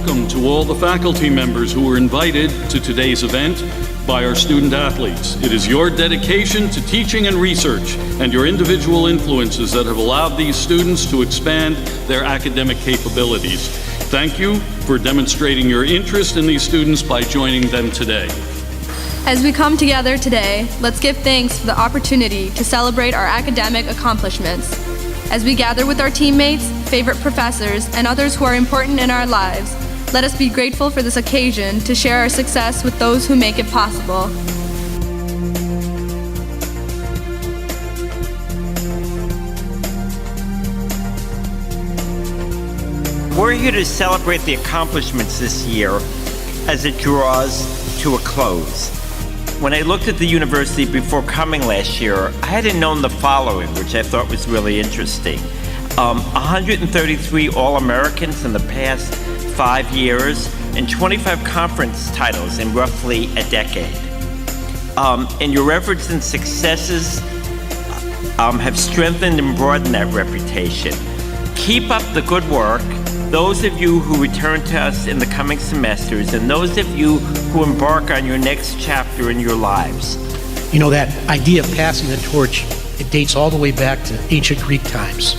welcome to all the faculty members who were invited to today's event by our student athletes. It is your dedication to teaching and research and your individual influences that have allowed these students to expand their academic capabilities. Thank you for demonstrating your interest in these students by joining them today. As we come together today, let's give thanks for the opportunity to celebrate our academic accomplishments. As we gather with our teammates, favorite professors, and others who are important in our lives, let us be grateful for this occasion to share our success with those who make it possible. We're here to celebrate the accomplishments this year as it draws to a close. When I looked at the university before coming last year, I hadn't known the following, which I thought was really interesting. 133 All-Americans in the past 5 years, and 25 conference titles in roughly a decade. And your efforts and successes have strengthened and broadened that reputation. Keep up the good work. Those of you who return to us in the coming semesters, and those of you who embark on your next chapter in your lives. You know, that idea of passing the torch, it dates all the way back to ancient Greek times.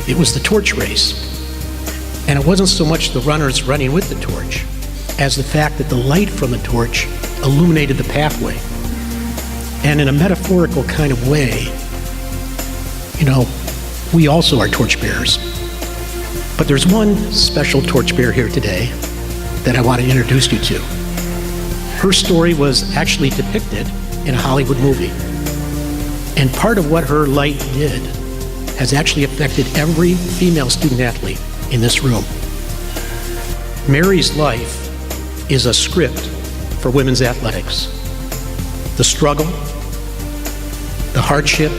It was the torch race. And it wasn't so much the runners running with the torch as the fact that the light from the torch illuminated the pathway. And in a metaphorical kind of way, you know, we also are torchbearers. But there's one special torchbearer here today that I want to introduce you to. Her story was actually depicted in a Hollywood movie. And part of what her light did has actually affected every female student athlete in this room. Mary's life is a script for women's athletics. The struggle, the hardship,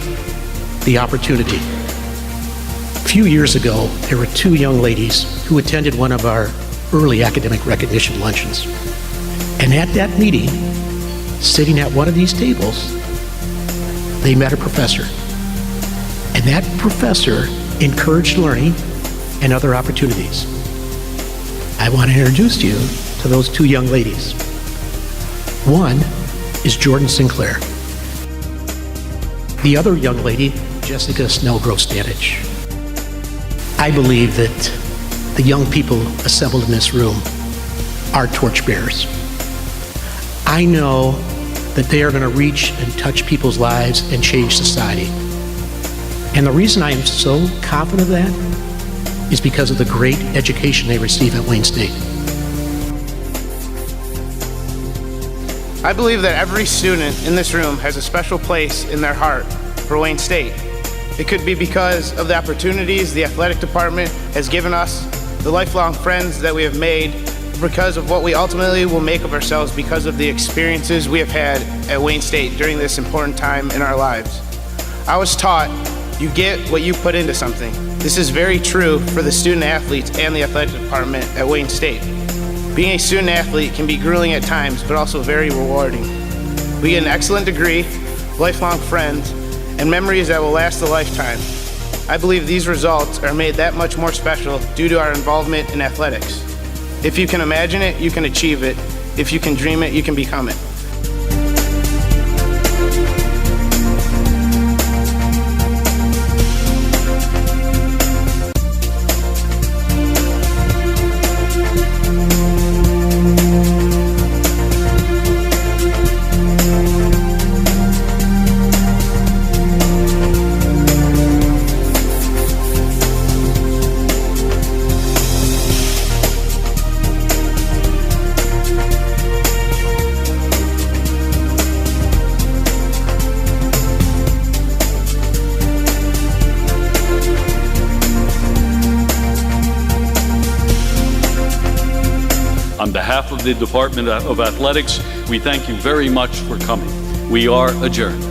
the opportunity. A few years ago, there were 2 young ladies who attended one of our early academic recognition luncheons. And at that meeting, sitting at one of these tables, they met a professor. And that professor encouraged learning and other opportunities. I want to introduce you to those 2 young ladies. One is Jordan Sinclair. The other young lady, Jessica Snellgrove-Stanich. I believe that the young people assembled in this room are torchbearers. I know that they are going to reach and touch people's lives and change society. And the reason I am so confident of that is because of the great education they receive at Wayne State. I believe that every student in this room has a special place in their heart for Wayne State. It could be because of the opportunities the athletic department has given us, the lifelong friends that we have made, because of what we ultimately will make of ourselves because of the experiences we have had at Wayne State during this important time in our lives. I was taught you get what you put into something. This is very true for the student athletes and the athletic department at Wayne State. Being a student athlete can be grueling at times, but also very rewarding. We get an excellent degree, lifelong friends, and memories that will last a lifetime. I believe these results are made that much more special due to our involvement in athletics. If you can imagine it, you can achieve it. If you can dream it, you can become it. On behalf of the Department of Athletics, we thank you very much for coming. We are adjourned.